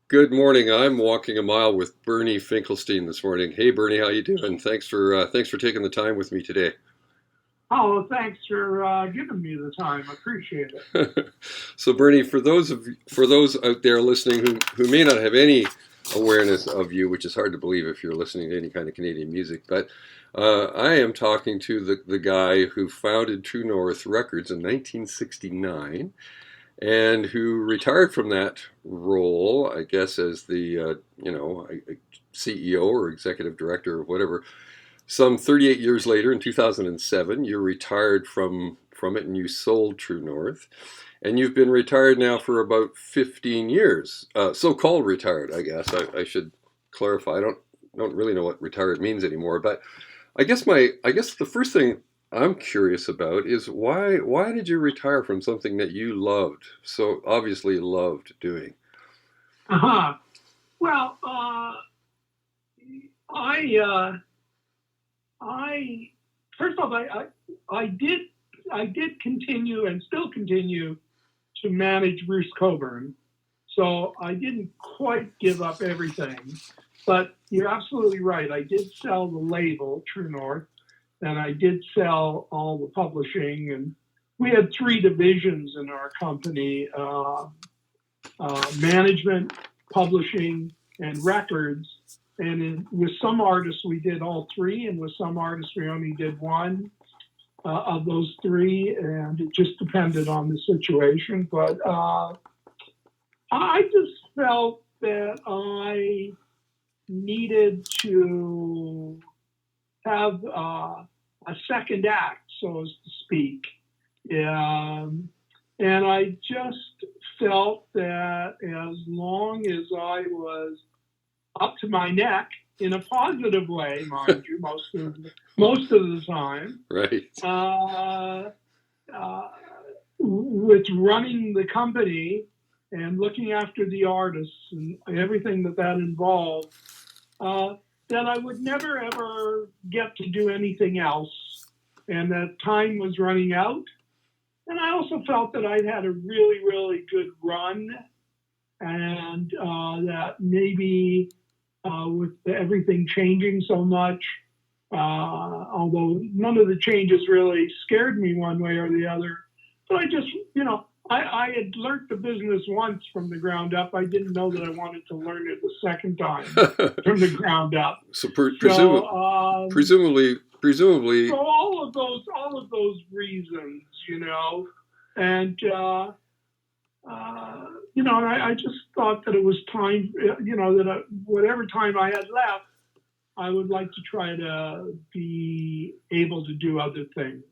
Good morning. I'm walking a mile with Bernie Finkelstein this morning. Hey, Bernie, how you doing? Thanks for taking the time with me today. Oh, well, thanks for giving me the time. I appreciate it. So, Bernie, for those out there listening who may not have any awareness of you, which is hard to believe if you're listening to any kind of Canadian music, but I am talking to the guy who founded True North Records in 1969 and who retired from that role, I guess, as the CEO or executive director or whatever. Some 38 years later, in 2007, you retired from it and you sold True North, and you've been retired now for about 15 years. So-called retired, I guess. I should clarify. I don't really know what retired means anymore, but I guess the first thing I'm curious about is why did you retire from something that you loved, so obviously loved doing? Uh-huh. Well, I, I first off, I did continue and still continue to manage Bruce Cockburn, so I didn't quite give up everything. But you're absolutely right. I did sell the label True North, and I did sell all the publishing, and we had three divisions in our company: management, publishing, and records. And with some artists, we did all three, and with some artists, we only did one of those three, and it just depended on the situation. But I just felt that I needed to have a second act, so as to speak. Um, and I just felt that as long as I was up to my neck in a positive way, mind you, most of the time, Right. uh, uh, with running the company and looking after the artists and everything that involved, uh, that I would never ever get to do anything else, and that time was running out. And I also felt that I'd had a really, really good run, and that maybe with everything changing so much, although none of the changes really scared me one way or the other, but I just, I had learned the business once from the ground up. I didn't know that I wanted to learn it the second time from the ground up. So So, presumably, so all of those reasons, and and I just thought that it was time, that whatever time I had left, I would like to try to be able to do other things.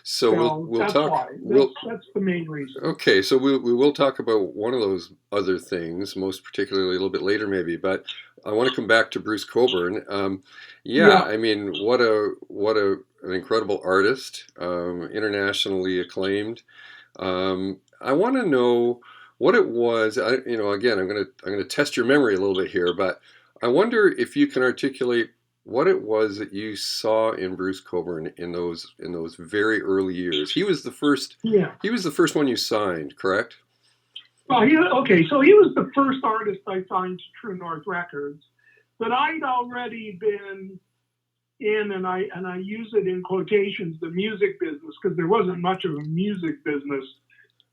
so So we'll that's talk. why. That's the main reason. Okay, so we will talk about one of those other things, most particularly a little bit later, maybe. But I want to come back to Bruce Cockburn. Yeah, Yeah. I mean, an incredible artist, internationally acclaimed. I want to know what it was. Again, I'm gonna test your memory a little bit here, but I wonder if you can articulate what it was that you saw in Bruce Cockburn in those very early years. He was the first. Yeah. He was the first one you signed, correct? Well, okay. So he was the first artist I signed to True North Records, but I'd already been in, and I use it in quotations, the music business, because there wasn't much of a music business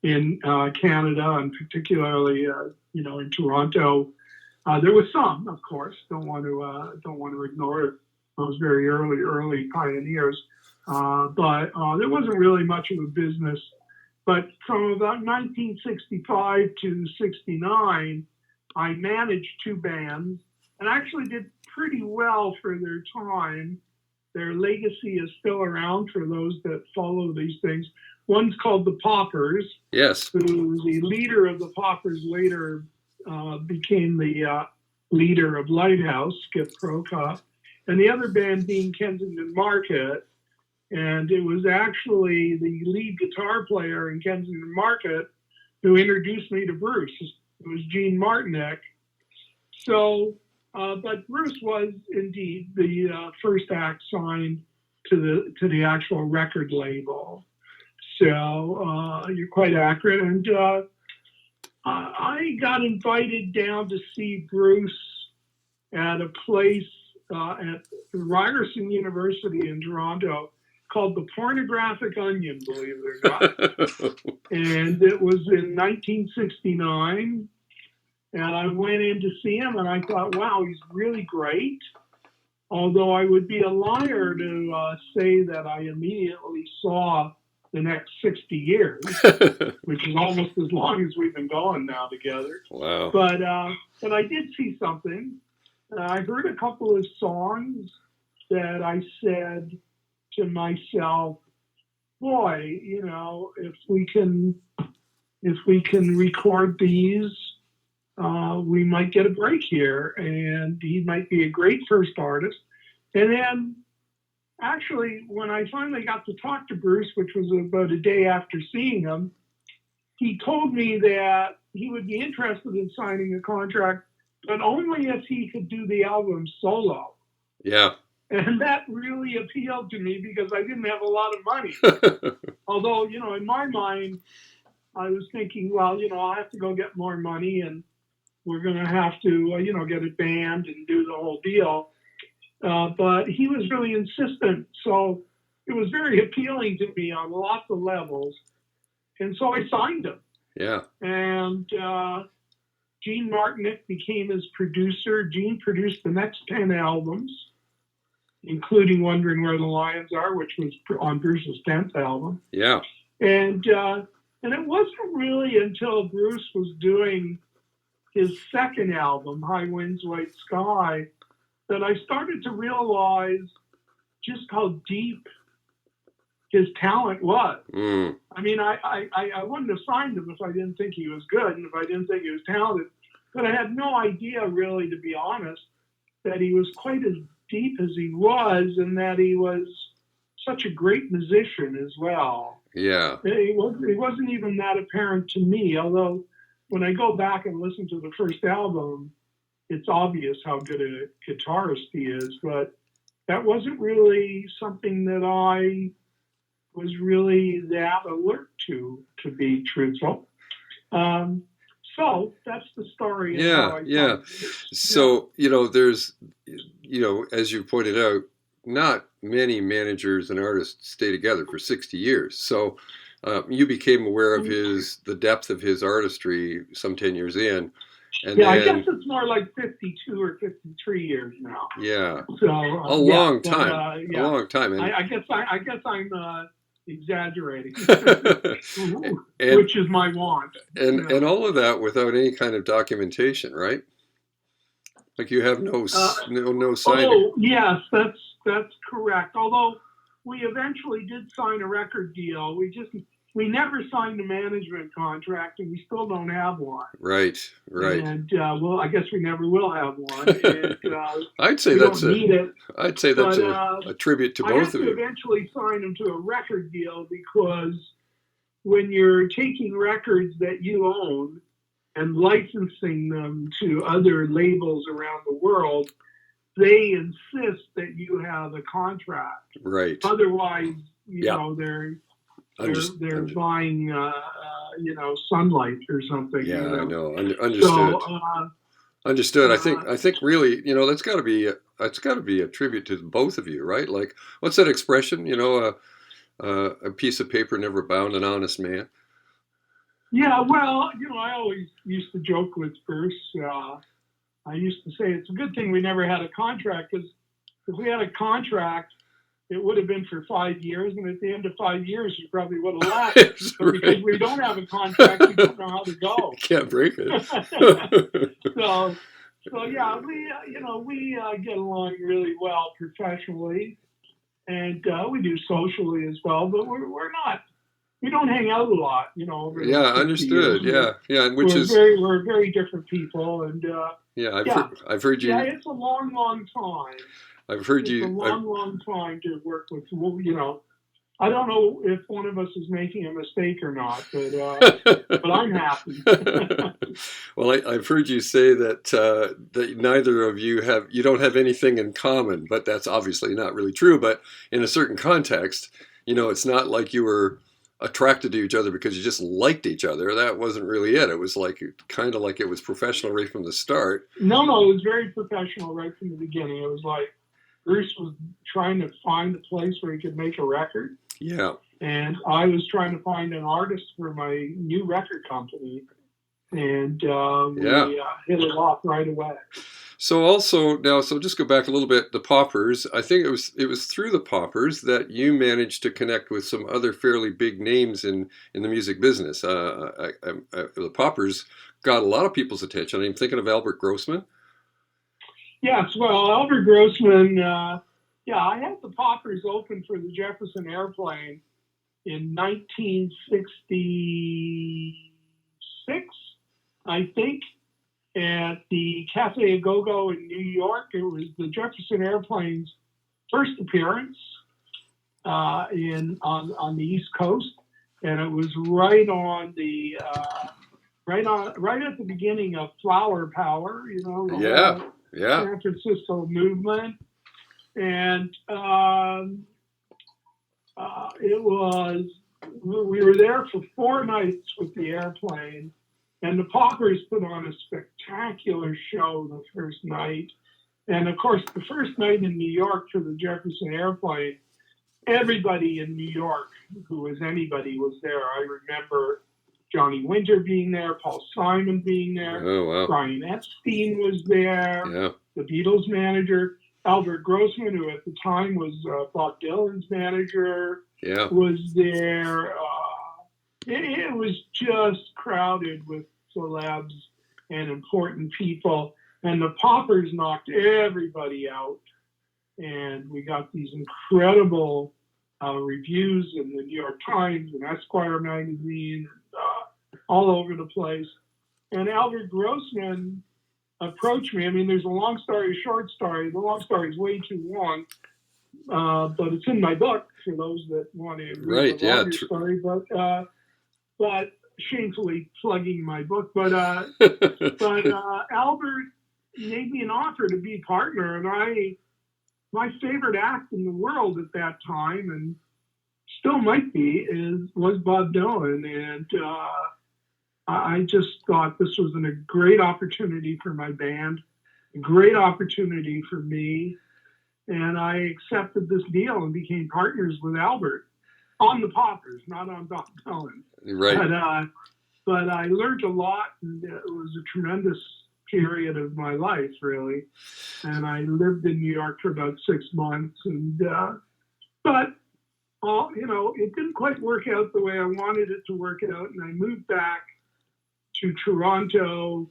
in Canada, and particularly in Toronto. There was some, of course. Don't want to ignore it. Those very early pioneers, but there wasn't really much of a business. But from about 1965 to 69, I managed two bands and actually did pretty well for their time. Their legacy is still around for those that follow these things. One's called the Poppers, Yes. who the leader of the Poppers later became the leader of Lighthouse, Skip Prokop, and the other band being Kensington Market. And it was actually the lead guitar player in Kensington Market who introduced me to Bruce. It was Gene Martinek. So, but Bruce was indeed the first act signed to the actual record label. So you're quite accurate. And I got invited down to see Bruce at a place at Ryerson University in Toronto called the Pornographic Onion, believe it or not. And it was in 1969. And I went in to see him, and I thought, wow, he's really great. Although I would be a liar to say that I immediately saw the next 60 years, which is almost as long as we've been going now together. Wow. But I did see something. I heard a couple of songs that I said to myself, boy, you know, if we can record these, we might get a break here, and he might be a great first artist. And then, actually, when I finally got to talk to Bruce, which was about a day after seeing him, he told me that he would be interested in signing a contract, but only if he could do the album solo. Yeah. And that really appealed to me because I didn't have a lot of money. Although, you know, in my mind, I was thinking, well, you know, I'll have to go get more money, and we're going to have to, you know, get a band and do the whole deal. But he was really insistent. So it was very appealing to me on lots of levels. And so I signed him. Yeah. And Gene Martinick became his producer. Gene produced the next 10 albums, including Wondering Where the Lions Are, which was on Bruce's 10th album. Yeah. And it wasn't really until Bruce was doing his second album, High Winds, White Sky, that I started to realize just how deep his talent was. Mm. I mean, I wouldn't have signed him if I didn't think he was good and if I didn't think he was talented. But I had no idea, really, to be honest, that he was quite as deep as he was, and that he was such a great musician as well. Yeah. It wasn't even that apparent to me, although when I go back and listen to the first album, it's obvious how good a guitarist he is, but that wasn't really something that I was really that alert to be truthful. So that's the story. Yeah. So, you know, there's, you know, as you pointed out, not many managers and artists stay together for 60 years. So you became aware of the depth of his artistry some 10 years in. And yeah, then, I guess it's more like 52 or 53 years now. Yeah. So a long time. Yeah. A long time. And, I guess I'm exaggerating, and, which is my want. And all of that without any kind of documentation, right? Like you have no signing. Oh, yes, that's correct. Although we eventually did sign a record deal, we never signed a management contract, and we still don't have one. Right. And well, I guess we never will have one. And, I'd say that's a tribute to both of you. I have to eventually sign them to a record deal, because when you're taking records that you own and licensing them to other labels around the world, they insist that you have a contract. Right. Otherwise, you know, they're buying, sunlight or something. Yeah, you know? I know. Understood. So, understood. I think really, you know, that's got to be a tribute to both of you, right? Like, what's that expression? You know, a piece of paper never bound an honest man. Yeah, well, you know, I always used to joke with Bruce. I used to say it's a good thing we never had a contract, because if we had a contract, it would have been for 5 years, and at the end of 5 years, you probably would have left. But because we don't have a contract, we don't know how to go. Can't break it. so yeah, we get along really well professionally, and we do socially as well. But we don't hang out a lot, you know. Over understood. Years. Yeah, we're very different people, and I've heard you. Yeah, it's a long time. I've heard you. It's a long time to work with. You know, I don't know if one of us is making a mistake or not, but I'm happy. Well, I've heard you say that neither of you don't have anything in common, but that's obviously not really true. But in a certain context, you know, it's not like you were attracted to each other because you just liked each other. That wasn't really it. It was like kind of like it was professional right from the start. No, it was very professional right from the beginning. It was like Bruce was trying to find a place where he could make a record. Yeah. And I was trying to find an artist for my new record company. And we hit it off right away. So also now, so just go back a little bit. The Poppers. I think it was through the Poppers that you managed to connect with some other fairly big names in the music business. The Poppers got a lot of people's attention. I'm thinking of Albert Grossman. Yes, well, Albert Grossman. I had the Poppers open for the Jefferson Airplane in 1966, I think. At the Cafe A Go-Go in New York. It was the Jefferson Airplane's first appearance on the East Coast, and it was right at the beginning of Flower Power, the San Francisco movement, and we were there for 4 nights with the airplane. And the Poppers put on a spectacular show the first night. And of course, the first night in New York for the Jefferson Airplane, everybody in New York who was anybody was there. I remember Johnny Winter being there, Paul Simon being there, Brian Epstein was there, the Beatles manager, Albert Grossman, who at the time was Bob Dylan's manager, was there. It was just crowded with celebs and important people, and the Poppers knocked everybody out, and we got these incredible reviews in the New York Times and Esquire magazine, and, all over the place. And Albert Grossman approached me. I mean, there's a long story, a short story. The long story is way too long, but it's in my book for those that want to read the longer story. But shamefully plugging my book. But Albert made me an offer to be partner, and my favorite act in the world at that time, and still might be, was Bob Dylan, and I just thought this was a great opportunity for my band, a great opportunity for me, and I accepted this deal and became partners with Albert. On the Poppers, not on Bob Dylan. Right. But I learned a lot, and it was a tremendous period of my life, really. And I lived in New York for about 6 months, and it didn't quite work out the way I wanted it to work out, and I moved back to Toronto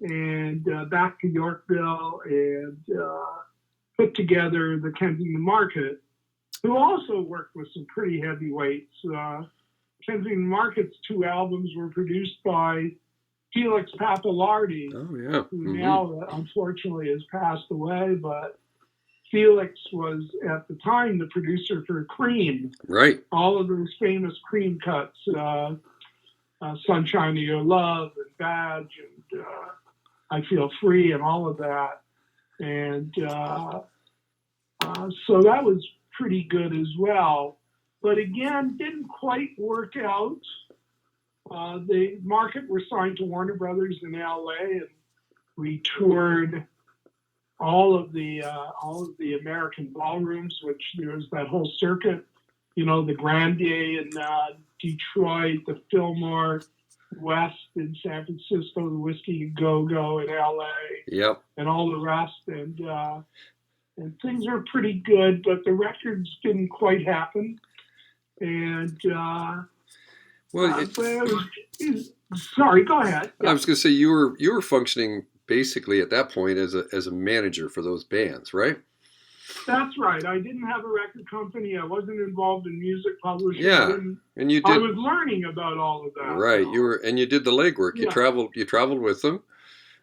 and back to Yorkville and put together the Kensington Market, who also worked with some pretty heavyweights. Kensington Market's 2 albums were produced by Felix Pappalardi, who now unfortunately has passed away, but Felix was at the time the producer for Cream. Right. All of those famous Cream cuts, Sunshine of Your Love and Badge and I Feel Free and all of that. And so that was pretty good as well, but again, didn't quite work out. The Market were signed to Warner Brothers in LA, and we toured all of the American ballrooms, which there was that whole circuit, the Grande in Detroit, the Fillmore West in San Francisco, the Whiskey Go-Go in LA, and all the rest, and things are pretty good, but the records didn't quite happen. And sorry, go ahead. I was going to say you were functioning basically at that point as a manager for those bands, right? That's right. I didn't have a record company. I wasn't involved in music publishing. Yeah, and you did. I was learning about all of that. Right. You did the legwork. You traveled with them.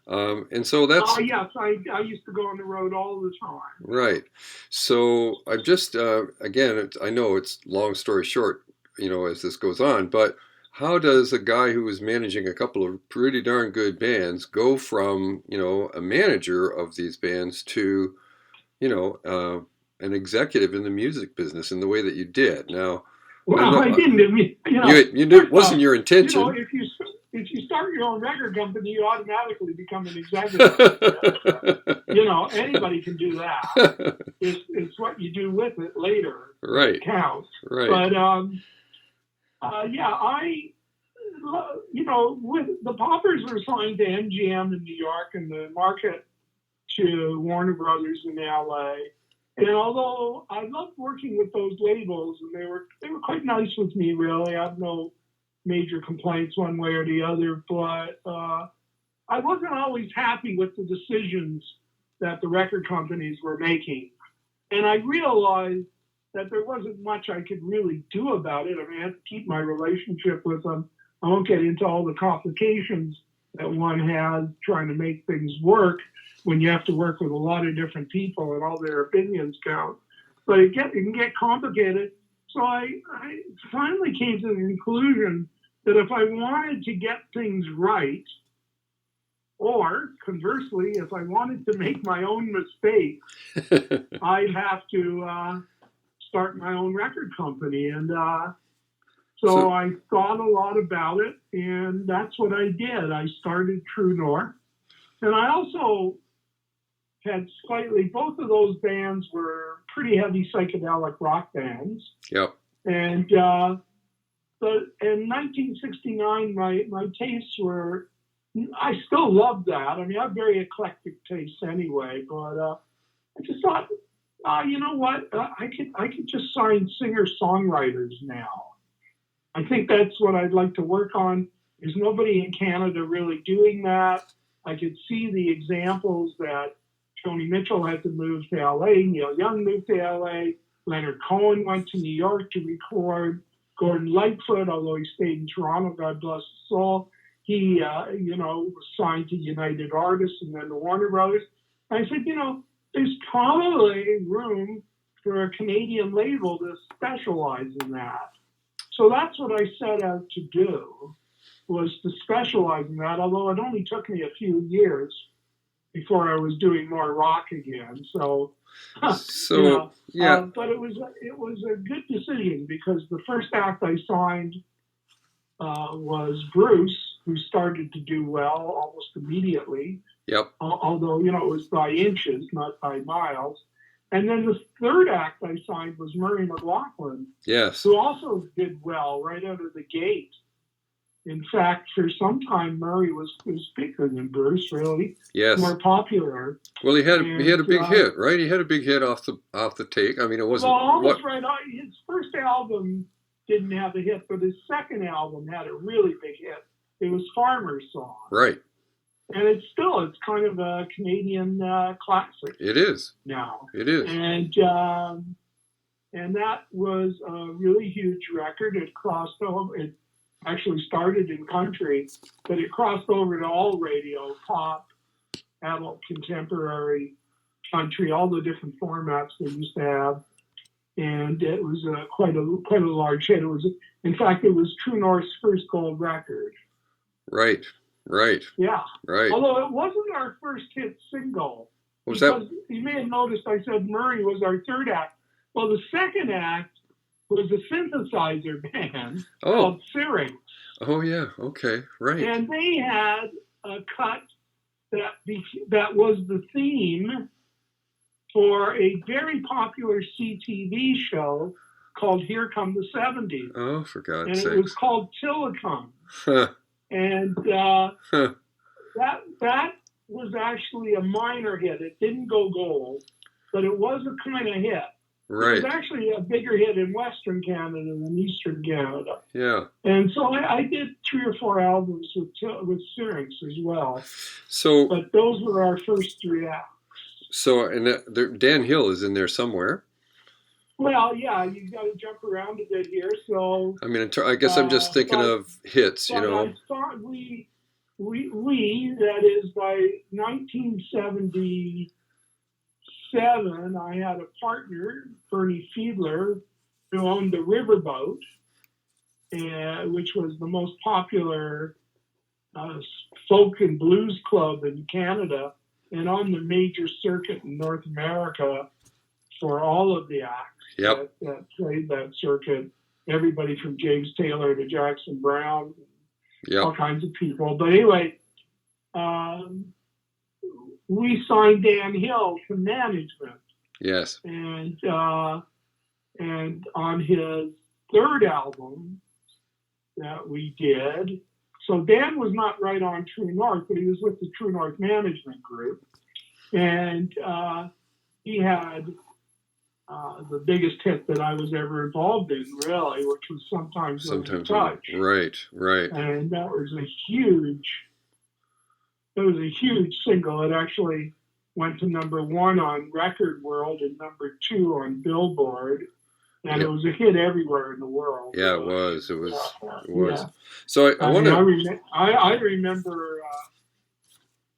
And so that's... yes, I used to go on the road all the time. Right. So I'm just, again, I know it's long story short, as this goes on, but how does a guy who is managing a couple of pretty darn good bands go from, a manager of these bands to, an executive in the music business in the way that you did? Now, Well, I didn't. I mean, wasn't your intention. If you start your own record company, you automatically become an executive. Anybody can do that. It's what you do with it later Right. that counts. Right. But with the Poppers were signed to MGM in New York and the Market to Warner Brothers in LA. And although I loved working with those labels, and they were quite nice with me, really, I have no major complaints one way or the other, but I wasn't always happy with the decisions that the record companies were making. And I realized that there wasn't much I could really do about it. I mean, I had to keep my relationship with them. I won't get into all the complications that one has trying to make things work when you have to work with a lot of different people and all their opinions count. But it can get complicated. So I finally came to the conclusion that if I wanted to get things right, or conversely, if I wanted to make my own mistakes, I'd have to start my own record company. And so I thought a lot about it, and that's what I did. I started True North. And I also had both of those bands were pretty heavy psychedelic rock bands. Yep. And in 1969, my tastes were, I still love that. I mean, I have very eclectic tastes anyway, but I just thought, you know what? I could just sign singer-songwriters now. I think that's what I'd like to work on. There's nobody in Canada really doing that. I could see the examples that Joni Mitchell had to move to LA, Neil Young moved to LA, Leonard Cohen went to New York to record, Gordon Lightfoot, although he stayed in Toronto, God bless his soul, he, was signed to United Artists and then to Warner Brothers. And I said, there's probably room for a Canadian label to specialize in that. So that's what I set out to do, was to specialize in that, although it only took me a few years before I was doing more rock again. So yeah. But it was a good decision, because the first act I signed was Bruce, who started to do well almost immediately. Yep. Although, it was by inches, not by miles. And then the third act I signed was Murray McLaughlin. Yes. Who also did well right out of the gate. In fact, for some time, Murray was bigger than Bruce, really. Yes. More popular. Well, he had a big hit, right? He had a big hit off the take. I mean, it wasn't... Well, almost right. His first album didn't have a hit, but his second album had a really big hit. It was Farmer's Song. Right. And it's kind of a Canadian classic. It is. Now. It is. And that was a really huge record. It crossed over. It actually started in country, but it crossed over to all radio, pop, adult, contemporary, country, all the different formats they used to have. And it was quite a large hit. In fact, it was True North's first gold record. Right. Yeah. Right. Although it wasn't our first hit single. Was that? You may have noticed I said Murray was our third act. Well, the second act was a synthesizer band called Syrinx. Oh, yeah. Okay. Right. And they had a cut that was the theme for a very popular CTV show called Here Come the 70s. Oh, for God's sake. And it was called Tillicum. And that was actually a minor hit. It didn't go gold, but it was a kind of hit. Right. It was actually a bigger hit in Western Canada than Eastern Canada. Yeah. And so I did 3 or 4 albums with Syrinx as well. So, but those were our first 3 acts. So, and Dan Hill is in there somewhere. Well, yeah, you got to jump around a bit here. So I mean, I guess I'm just thinking of hits, I thought we that is by 1977, I had a partner, Bernie Fiedler, who owned the Riverboat, which was the most popular folk and blues club in Canada, and on the major circuit in North America for all of the acts that played that circuit. everybody from James Taylor to Jackson Brown, Yeah. all kinds of people. But anyway, we signed Dan Hill to management, Yes. and on his third album that we did, so Dan was not right on True North, but he was with the True North Management Group, and he had the biggest hit that I was ever involved in, really, which was Sometimes Losing Touch. Right. And that was a huge single. It actually went to #1 on Record World and #2 on Billboard. And Yep. it was a hit everywhere in the world. Yeah, it was. It was. Yeah. So I want to. I remember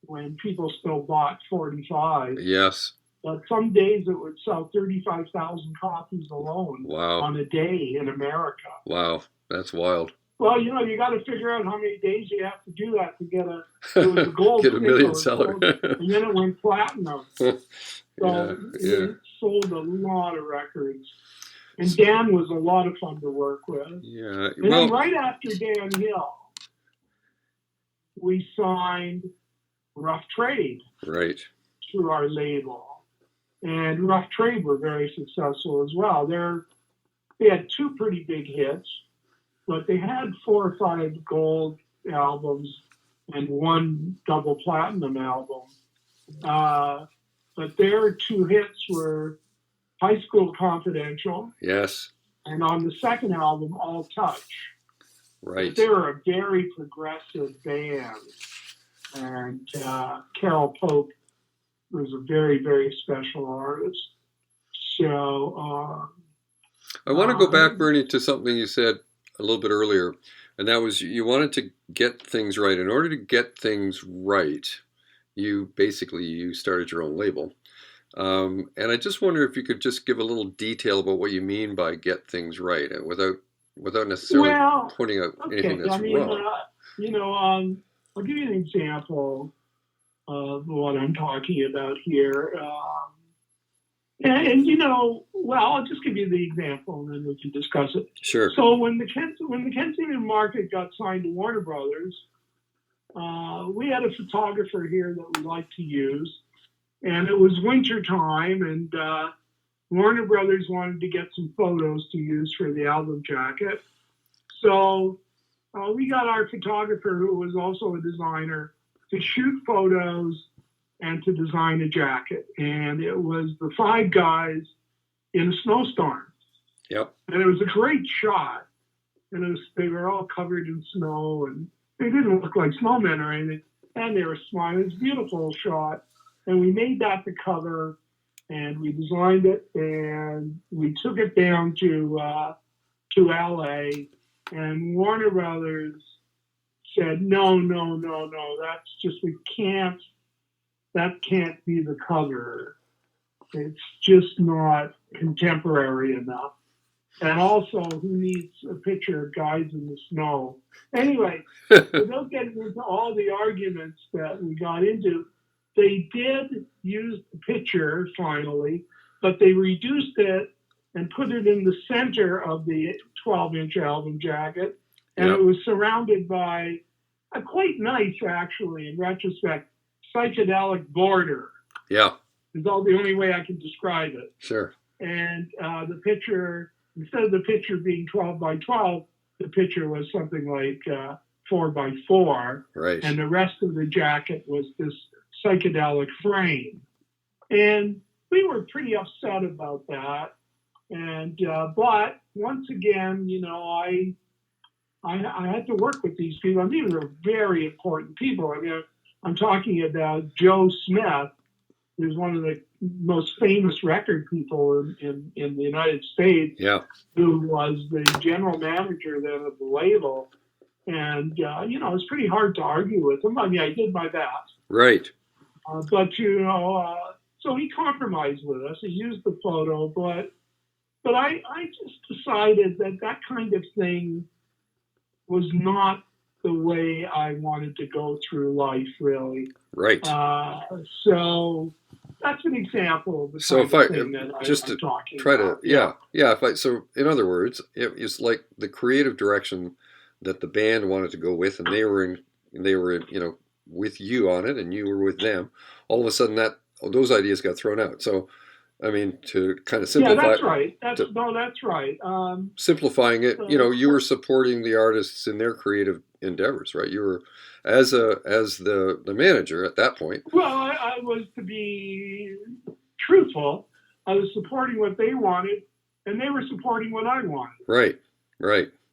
when people still bought 45. Yes. But some days it would sell 35,000 copies alone on a day in America. Wow, that's wild. Well, you got to figure out how many days you have to do that to get it was a gold get a million seller. And then it went platinum. So it sold a lot of records. And Dan was a lot of fun to work with. Yeah. And then right after Dan Hill, we signed Rough Trade. Right. Through our label. And Rough Trade were very successful as well. They had 2 pretty big hits, but they had 4 or 5 gold albums and 1 double platinum album. But their 2 hits were High School Confidential. Yes. And on the second album, All Touch. Right. But they were a very progressive band. And Carol Pope was a very, very special artist. So I want to go back, Bernie, to something you said a little bit earlier, and that was you wanted to get things right. In order to get things right, you started your own label. And I just wonder if you could just give a little detail about what you mean by get things right, and without necessarily pointing out anything that's wrong. I'll give you an example of what I'm talking about here. I'll just give you the example and then we can discuss it. Sure. So when the Kensington Market got signed to Warner Brothers, we had a photographer here that we liked to use, and it was winter time, and Warner Brothers wanted to get some photos to use for the album jacket. So we got our photographer, who was also a designer, to shoot photos and to design a jacket. And it was the 5 guys in a snowstorm. Yep. And it was a great shot. And they were all covered in snow, and they didn't look like snowmen or anything. And they were smiling. It was a beautiful shot. And we made that the cover, and we designed it, and we took it down to LA, and Warner Brothers said, no, that's just, that can't be the cover. It's just not contemporary enough. And also, who needs a picture of guys in the snow? Anyway, without getting into all the arguments that we got into, they did use the picture finally, but they reduced it and put it in the center of the 12-inch album jacket. And it was surrounded by a quite nice, actually, in retrospect, psychedelic border. Yeah. Is all the only way I can describe it. Sure. And the picture, instead of the picture being 12 by 12, the picture was something like 4 by 4. Right. And the rest of the jacket was this psychedelic frame. And we were pretty upset about that. And but once again, I had to work with these people. I mean, they were very important people. I mean, I'm talking about Joe Smith, who's one of the most famous record people in the United States, who was the general manager then of the label. And, it was pretty hard to argue with him. I mean, I did my best. Right. But, so he compromised with us. He used the photo, but I just decided that kind of thing was not the way I wanted to go through life, really. Right. So that's an example of the So kind of thing that just I'm to talking try to, about. so in other words, it's like the creative direction that the band wanted to go with, and they were in, with you on it, and you were with them. All of a sudden, those ideas got thrown out. So, I mean, to kind of Yeah, simplify, that's right. That's right. simplifying it, you were supporting the artists in their creative endeavors, right? You were as the manager at that point. Well, I was, to be truthful, I was supporting what they wanted, and they were supporting what I wanted. Right.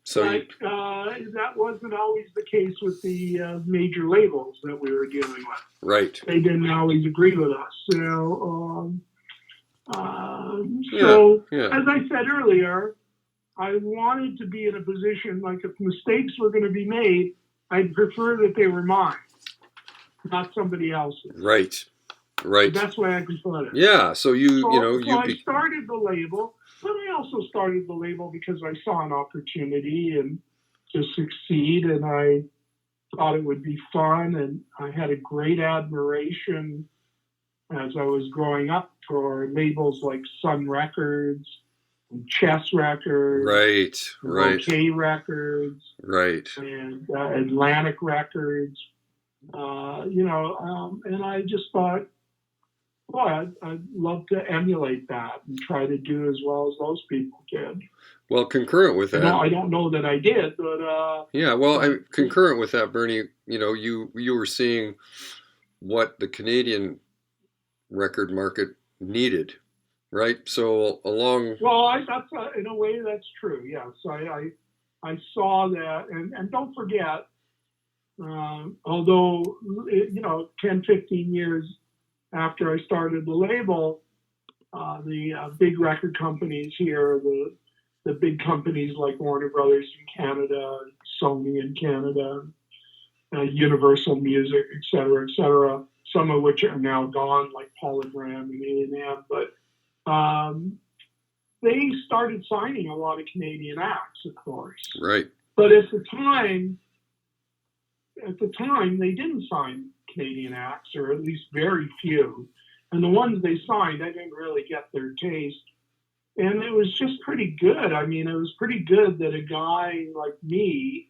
So but that wasn't always the case with the major labels that we were dealing with. Right. They didn't always agree with us. So, as I said earlier, I wanted to be in a position, like, if mistakes were going to be made, I'd prefer that they were mine, not somebody else's. Right. The best way I can put it. Yeah. So I started the label, but I also started the label because I saw an opportunity and to succeed, and I thought it would be fun, and I had a great admiration as I was growing up for labels like Sun Records, and Chess Records, OK Records, and Atlantic Records, and I just thought, well, I'd love to emulate that and try to do as well as those people did. Well, concurrent with that, I don't know that I did, but concurrent with that, Bernie, you were seeing what the Canadian record market needed, right? So that's in a way that's true. Yes, I saw that, and don't forget, although 10, 15 years after I started the label, the big record companies here, the big companies like Warner Brothers in Canada, Sony in Canada, Universal Music, et cetera, some of which are now gone, like Polygram and A&M, but they started signing a lot of Canadian acts, of course. Right. But at the time, they didn't sign Canadian acts, or at least very few. And the ones they signed, I didn't really get their taste. And it was just pretty good. I mean, it was pretty good that a guy like me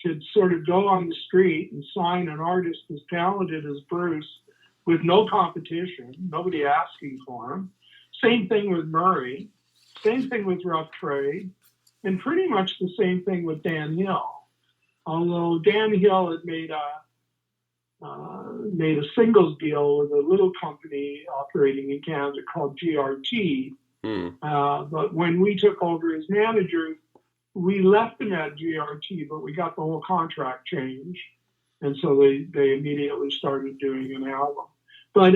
could sort of go on the street and sign an artist as talented as Bruce with no competition, nobody asking for him. Same thing with Murray, same thing with Rough Trade, and pretty much the same thing with Dan Hill. Although Dan Hill had made a singles deal with a little company operating in Canada called GRT. But when we took over as managers, we left him at GRT, but we got the whole contract changed. And so they immediately started doing an album. But,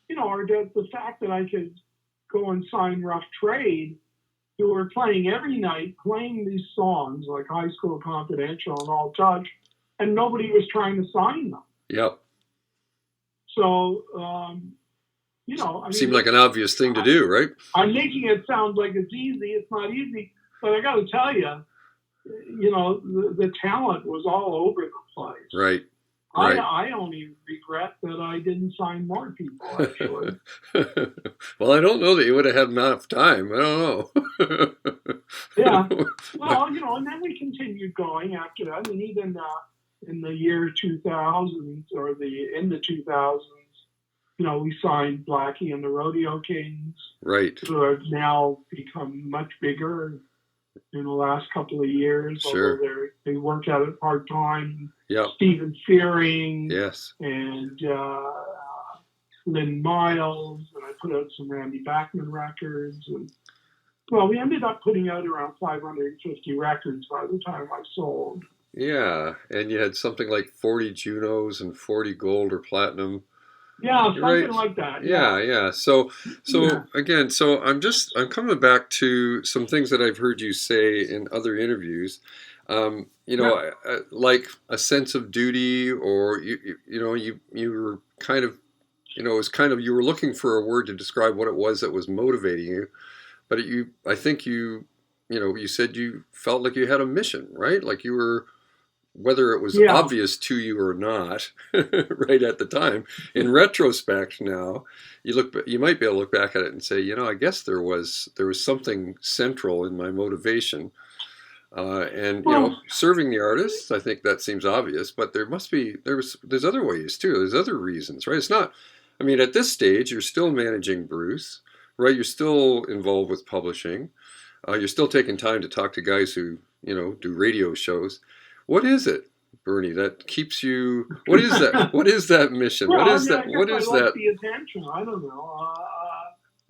the fact that I could go and sign Rough Trade, who were playing every night, playing these songs like High School Confidential and All Touch, and nobody was trying to sign them. Yep. So, seemed like an obvious thing to do, right? I'm making it sound like it's easy. It's not easy. But I got to tell you, the talent was all over the place. Right. I only regret that I didn't sign more people, actually. Well, I don't know that you would have had enough time. I don't know. Yeah. Well, and then we continued going after that. I mean, even in the year 2000 or in the 2000s, we signed Blackie and the Rodeo Kings, right, who have now become much bigger in the last couple of years. Sure. Although they work at it part time. Yep. Stephen Fearing. Yes. And Lynn Miles, and I put out some Randy Bachman records. And, we ended up putting out around 550 records by the time I sold. Yeah, and you had something like 40 Junos and 40 gold or platinum. Yeah, something like that. Yeah. So again, I'm coming back to some things that I've heard you say in other interviews. Like a sense of duty, or you were kind of, it was kind of, you were looking for a word to describe what it was that was motivating you, but I think you said you felt like you had a mission, right? Like you were whether it was Yeah. obvious to you or not, right at the time. In retrospect, now you might be able to look back at it and say, I guess there was something central in my motivation, and Well, serving the artists. I think that seems obvious, but there's other ways too. There's other reasons, right? It's not. I mean, at this stage, you're still managing Bruce, right? You're still involved with publishing. You're still taking time to talk to guys who, do radio shows. What is it, Bernie, that keeps you? What is that? What is that mission? well, What is I that? guess What I is like that? the attention. I don't know.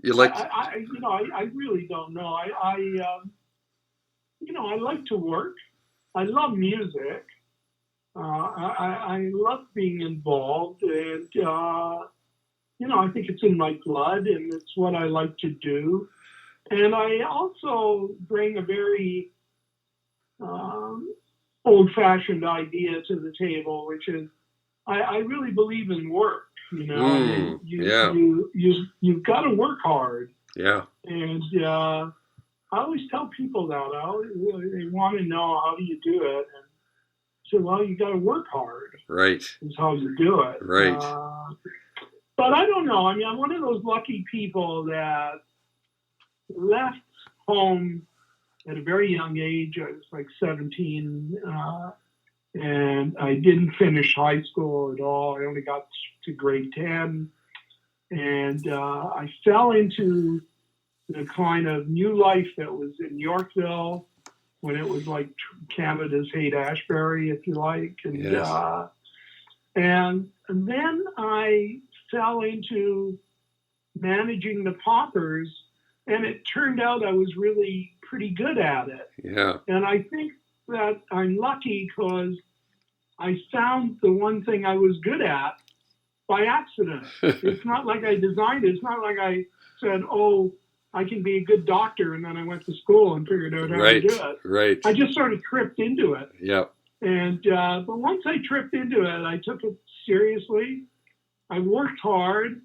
You like? I really don't know. I like to work. I love music. I love being involved, and I think it's in my blood, and it's what I like to do. And I also bring a very old-fashioned idea to the table, which is I really believe in work. Yeah. You've got to work hard. Yeah. And I always tell people that. They want to know, how do you do it? And I say, well, you got to work hard. Right. Is how you do it. Right. But I don't know. I mean, I'm one of those lucky people that left home at a very young age. I was like 17, and I didn't finish high school at all. I only got to grade 10, and I fell into the kind of new life that was in Yorkville when it was like Canada's Haight-Ashbury, if you like, and Yes. And then I fell into managing the Poppers, and it turned out I was really pretty good at it. Yeah. And I think that I'm lucky because I found the one thing I was good at by accident. It's not like I designed it. It's not like I said, oh, I can be a good doctor, and then I went to school and figured out how to do it. Right. I just sort of tripped into it. Yeah. And but once I tripped into it, I took it seriously. I worked hard.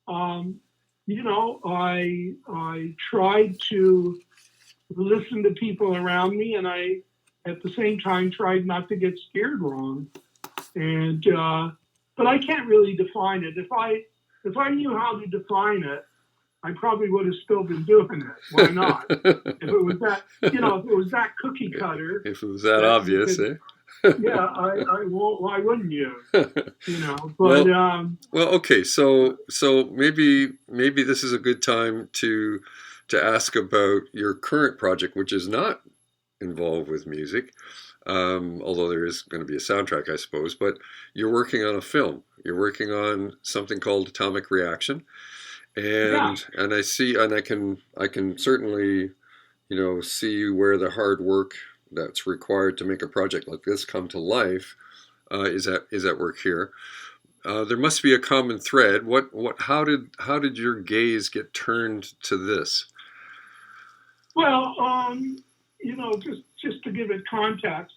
I tried to listen to people around me, and I, at the same time, tried not to get steered wrong. And but I can't really define it. If I knew how to define it, I probably would have still been doing it. Why not? If it was that, if it was that cookie cutter. If it was that obvious, eh? Yeah, why wouldn't you? But well, okay. So maybe this is a good time to ask about your current project, which is not involved with music, although there is going to be a soundtrack, I suppose. But you're working on a film. You're working on something called Atomic Reaction, and I see, and I can certainly, see where the hard work that's required to make a project like this come to life is at work here. There must be a common thread. How did your gaze get turned to this? Well, just to give it context,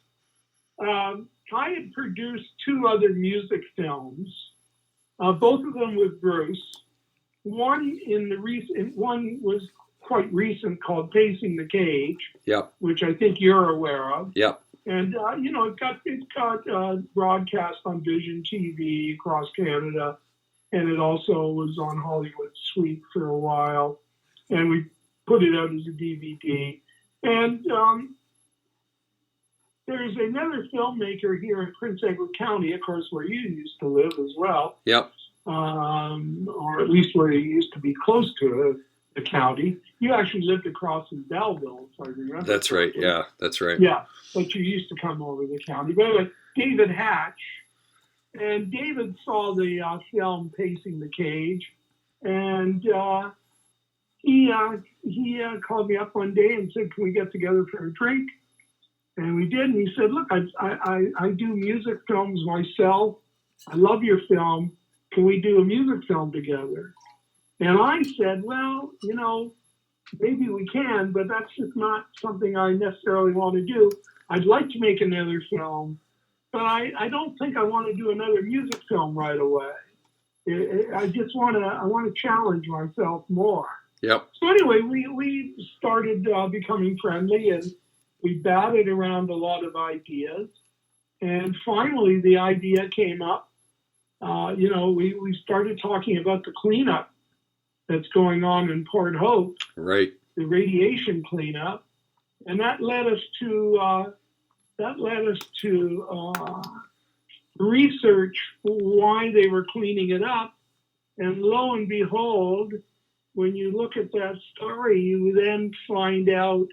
I had produced 2 other music films, both of them with Bruce. One was quite recent, called Pacing the Cage, which I think you're aware of. Yeah. And it got broadcast on Vision TV across Canada, and it also was on Hollywood Sweep for a while, and we put it out as a DVD. And there's another filmmaker here in Prince Edward County, of course, where you used to live as well. Yep. Or at least where you used to be close to the county. You actually lived across in Belleville, if I remember. That's right. Yeah, that's right. Yeah, but you used to come over the county. But anyway, David Hatch, and David saw the film Pacing the Cage, and he called me up one day and said, "Can we get together for a drink?" And we did. And he said, "Look, I do music films myself. I love your film. Can we do a music film together?" And I said, "Well, maybe we can, but that's just not something I necessarily want to do. I'd like to make another film, but I don't think I want to do another music film right away. I just want to challenge myself more." Yep. So anyway, we started becoming friendly, and we batted around a lot of ideas. And finally, the idea came up. We started talking about the cleanup that's going on in Port Hope, Right. the radiation cleanup, and that led us to research why they were cleaning it up. And lo and behold, when you look at that story, you then find out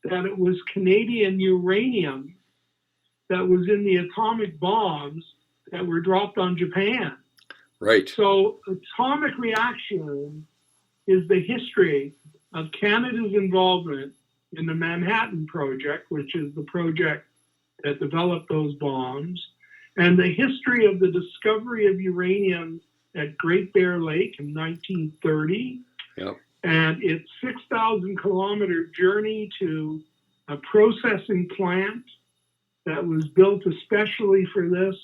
that it was Canadian uranium that was in the atomic bombs that were dropped on Japan. Right. So atomic reaction is the history of Canada's involvement in the Manhattan Project, which is the project that developed those bombs, and the history of the discovery of uranium at Great Bear Lake in 1930. Yep. And its 6,000 kilometer journey to a processing plant that was built especially for this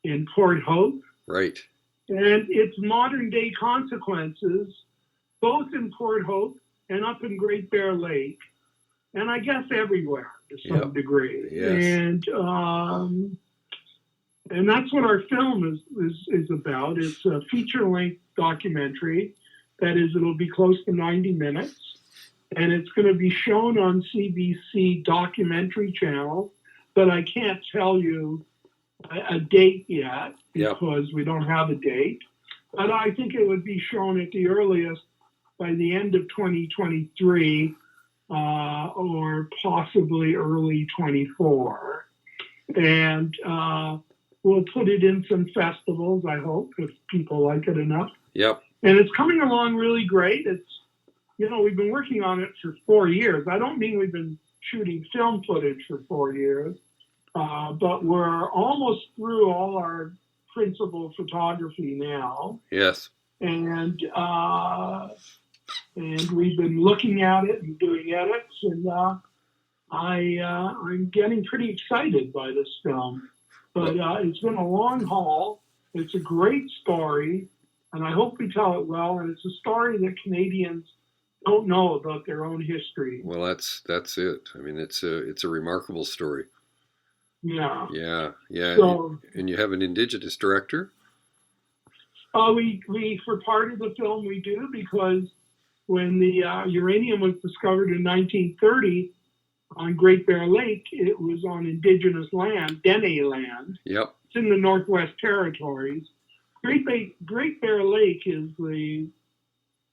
in Port Hope. Right. And its modern day consequences, both in Port Hope and up in Great Bear Lake, and I guess everywhere to some degree. Yes. And that's what our film is about. It's a feature-length documentary. That is, it'll be close to 90 minutes, and it's going to be shown on CBC Documentary Channel, but I can't tell you a date yet because we don't have a date. But I think it would be shown at the earliest by the end of 2023 or possibly early 24. And we'll put it in some festivals, I hope, if people like it enough. Yep. And it's coming along really great. It's, we've been working on it for 4 years. I don't mean we've been shooting film footage for 4 years, but we're almost through all our principal photography now. Yes. And we've been looking at it and doing edits, and I'm getting pretty excited by this film. But it's been a long haul. It's a great story, and I hope we tell it well. And it's a story that Canadians don't know about their own history. Well, that's it. I mean, it's a remarkable story. Yeah. Yeah. So, and you have an Indigenous director? We for part of the film we do, because when the uranium was discovered in 1930 on Great Bear Lake, it was on Indigenous land, Dene land. Yep. It's in the Northwest Territories. Great Bear Lake is the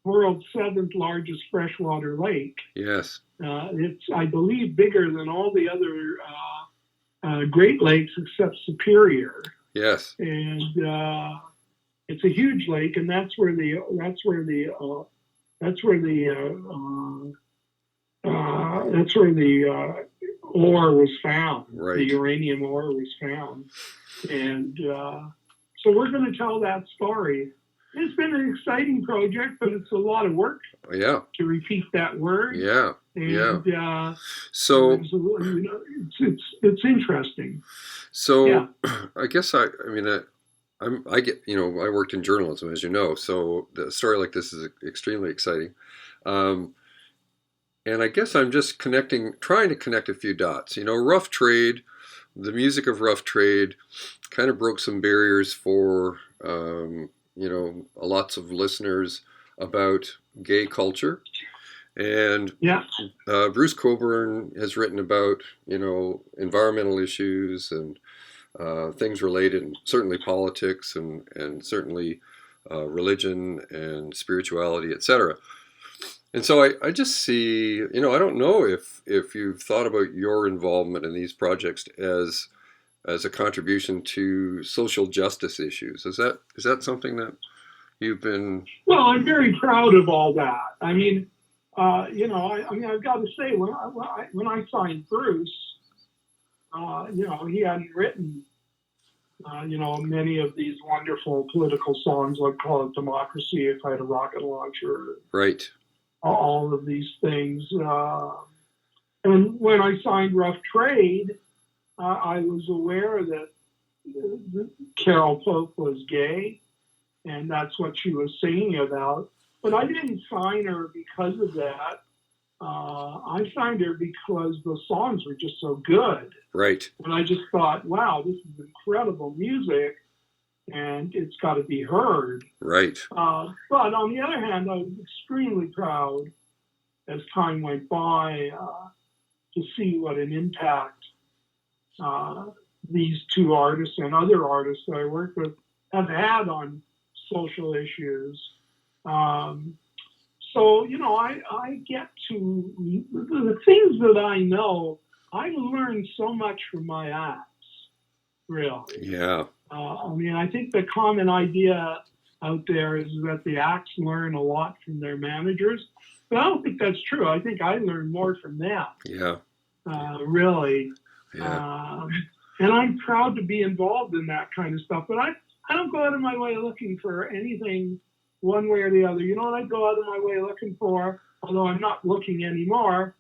world's 7th largest freshwater lake. Yes. It's, I believe, bigger than all the other Great Lakes except Superior. Yes. And it's a huge lake, and that's where the ore was found. Right. The uranium ore was found, and so we're going to tell that story. It's been an exciting project, but it's a lot of work. Yeah. To repeat that word. Yeah. And so it's interesting. So I guess I get, I worked in journalism, as you know, so the story like this is extremely exciting. And I guess I'm just trying to connect a few dots. Rough Trade, the music of Rough Trade kind of broke some barriers for, lots of listeners about gay culture. And Bruce Cockburn has written about, environmental issues and things related, and certainly politics and certainly religion and spirituality, etc. And so I just see, I don't know if you've thought about your involvement in these projects as a contribution to social justice issues. Is that something that you've been? Well, I'm very proud of all that. I mean, I've got to say, when I signed Bruce, he hadn't written, many of these wonderful political songs like Call It Democracy, If I Had a Rocket Launcher. Right. All of these things. And when I signed Rough Trade, I was aware that Carol Pope was gay, and that's what she was singing about. But I didn't sign her because of that. I signed her because the songs were just so good. Right. And I just thought, wow, this is incredible music, and it's got to be heard. Right. But on the other hand, I was extremely proud as time went by to see what an impact these two artists and other artists that I work with have had on social issues. So, I get to the things that I know. I learn so much from my acts, really. Yeah. I think the common idea out there is that the acts learn a lot from their managers, but I don't think that's true. I think I learn more from them. Yeah. Really. Yeah. And I'm proud to be involved in that kind of stuff, but I don't go out of my way looking for anything one way or the other. You know what I go out of my way looking for, although I'm not looking anymore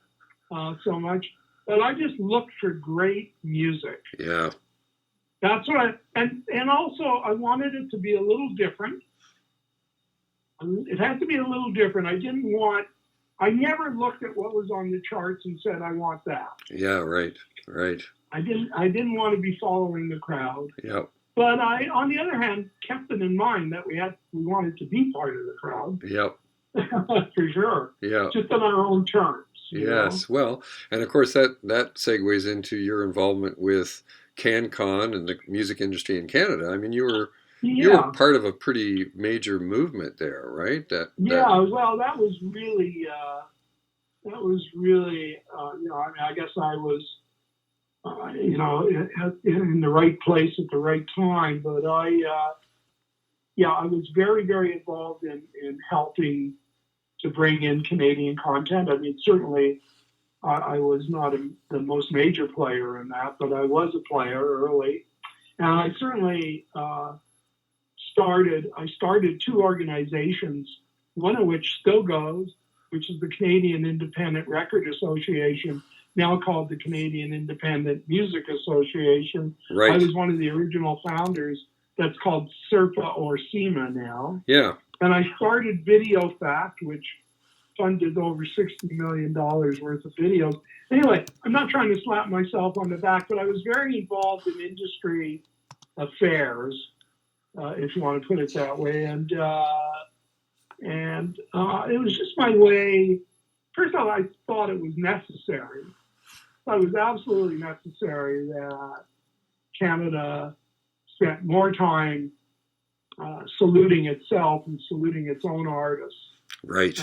so much, but I just look for great music. Yeah. That's what and also I wanted it to be a little different. It had to be a little different. I never looked at what was on the charts and said, I want that. Yeah, right. I didn't want to be following the crowd. Yeah. But I, on the other hand, kept it in mind that we wanted to be part of the crowd. Yep. For sure. Yeah. Just on our own terms. Yes. Well, and of course that segues into your involvement with CanCon and the music industry in Canada. I mean, you were part of a pretty major movement there, right? Well, that was really, I guess I was, in the right place at the right time. But I was very, very involved in helping to bring in Canadian content. I mean, certainly I was not the most major player in that, but I was a player early. And I certainly started two organizations, one of which still goes, which is the Canadian Independent Record Association, now called the Canadian Independent Music Association. Right. I was one of the original founders. That's called SERPA or SEMA now. Yeah. And I started Video Fact, which funded over $60 million worth of videos. Anyway, I'm not trying to slap myself on the back, but I was very involved in industry affairs, if you want to put it that way. And it was just my way. First of all, I thought it was necessary. It was absolutely necessary that Canada spent more time saluting itself and saluting its own artists. Right.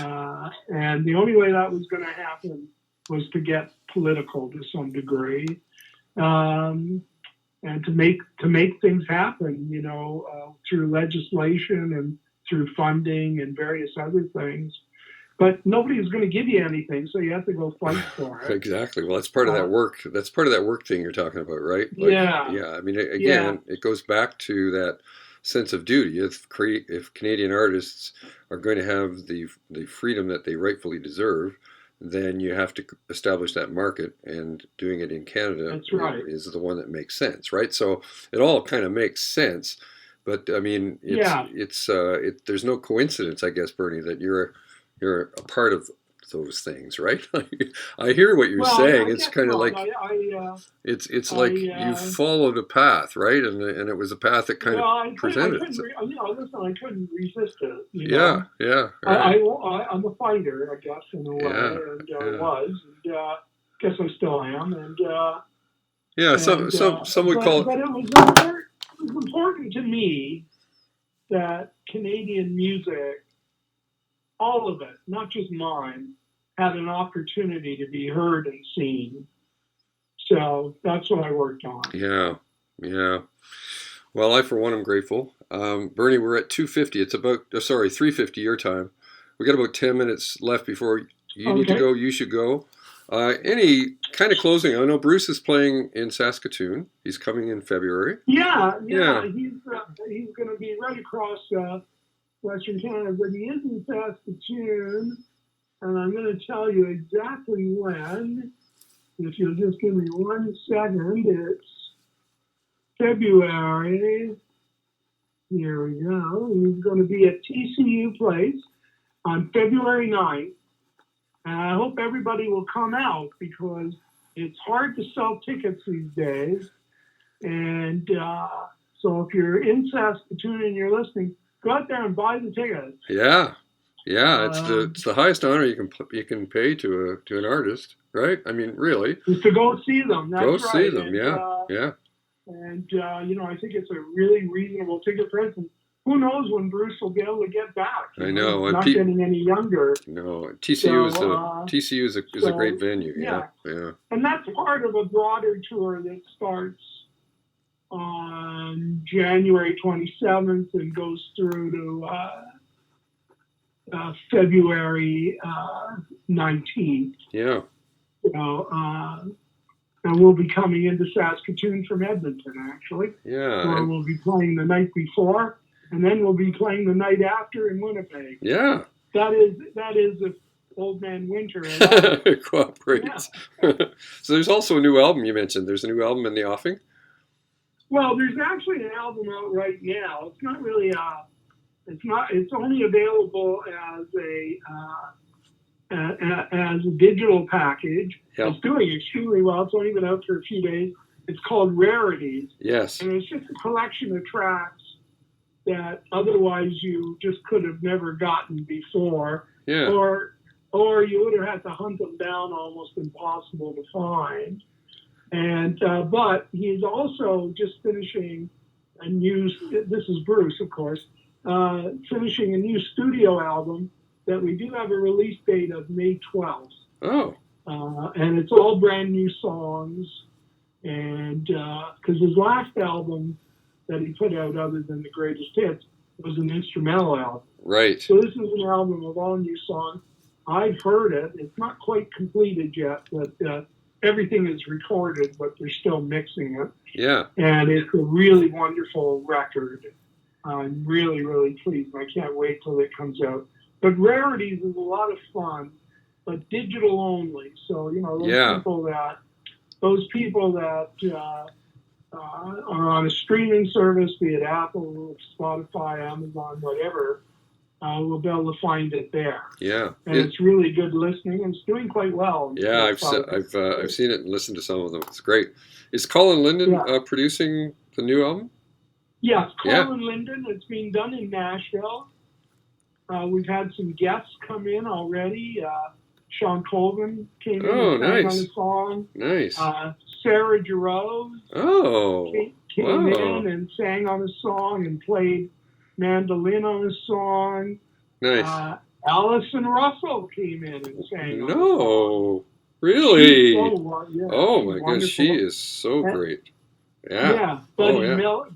And the only way that was going to happen was to get political to some degree, and to make things happen, through legislation and through funding and various other things. But nobody was going to give you anything, so you have to go fight for it. Exactly. Well, that's part of that work. That's part of that work thing you're talking about, right? Yeah. Yeah. I mean, again, it goes back to that sense of duty. If Canadian artists are going to have the freedom that they rightfully deserve, then you have to establish that market, and doing it in Canada That's right. is the one that makes sense, right? So it all kind of makes sense. But I mean, there's no coincidence, I guess, Bernie, that you're a part of those things, right? I hear what you're saying. It's kind of like it's like you followed a path, right? And it was a path that kind of presented itself. I couldn't resist it. Yeah. Right. I'm a fighter, I guess, in a way, and was, and guess I still am, and some would call it. But it was important to me that Canadian music, all of it, not just mine, had an opportunity to be heard and seen. So that's what I worked on. Yeah. Well, I, for one, am grateful. Bernie, we're at 2:50. It's about, 3:50 your time. We got about 10 minutes left before you need to go. You should go. Any kind of closing? I know Bruce is playing in Saskatoon. He's coming in February. Yeah. He's going to be right across Western Canada, but he is in Saskatoon, and I'm going to tell you exactly when. If you'll just give me 1 second, it's February. Here we go. He's going to be at TCU Place on February 9th, And I hope everybody will come out because it's hard to sell tickets these days. And so if you're in Saskatoon and you're listening, go out there and buy the tickets. Yeah, it's the highest honor you can pay to an artist, right? I mean, really. Is to go see them. That's Go right. see them. And, yeah. And I think it's a really reasonable ticket price. And who knows when Bruce will be able to get back? I know. He's not getting any younger. No, TCU is a great venue. Yeah. And that's part of a broader tour that starts on January 27th and goes through to February 19th. Yeah. And we'll be coming into Saskatoon from Edmonton, actually. Yeah. Where we'll be playing the night before, and then we'll be playing the night after in Winnipeg. Yeah. That is if Old Man Winter cooperates. Yeah. So there's also a new album you mentioned. There's a new album in the offing? Well, there's actually an album out right now. It's not really it's only available as a digital package. Yep. It's doing extremely well. It's only been out for a few days. It's called Rarities. Yes. And it's just a collection of tracks that otherwise you just could have never gotten before. Yeah. Or you would have had to hunt them down, almost impossible to find. And but he's also just finishing a new, this is Bruce, of course, finishing a new studio album that we do have a release date of May 12th. Oh. And it's all brand new songs. And because his last album that he put out, other than the greatest hits, was an instrumental album. Right. So this is an album of all new songs. I've heard it. It's not quite completed yet, but everything is recorded, but they're still mixing it. Yeah. And it's a really wonderful record. I'm really, really pleased. I can't wait till it comes out. But Rarities is a lot of fun, but digital only. So, those people that are on a streaming service, be it Apple, Spotify, Amazon, whatever, will be able to find it there. Yeah. And it's really good listening, and it's doing quite well. Yeah, I've seen it and listened to some of them. It's great. Is Colin Linden producing the new album? Yes, Colin Linden. It's being done in Nashville. We've had some guests come in already. Sean Colvin came in and sang on a song. Nice. Sarah Giroux came in and sang on a song and played mandolin on a song. Nice. Allison Russell came in and sang on a song. No, really? Oh my gosh, she is so great. Yeah. Yeah. Buddy Miller.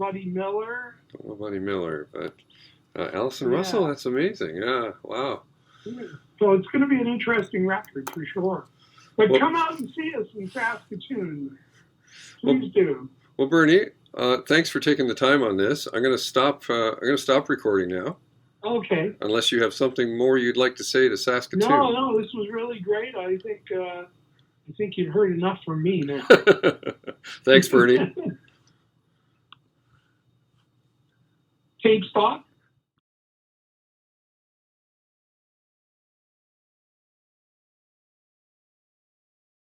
Oh, Buddy Miller, but Allison Russell, that's amazing. Yeah, wow. So it's going to be an interesting record for sure. But come out and see us in Saskatoon. Please do. Well, Bernie, thanks for taking the time on this. I'm going to stop. Recording now. Okay. Unless you have something more you'd like to say to Saskatoon. No, this was really great. I think you've heard enough from me now. Thanks, Bernie. Tape stop.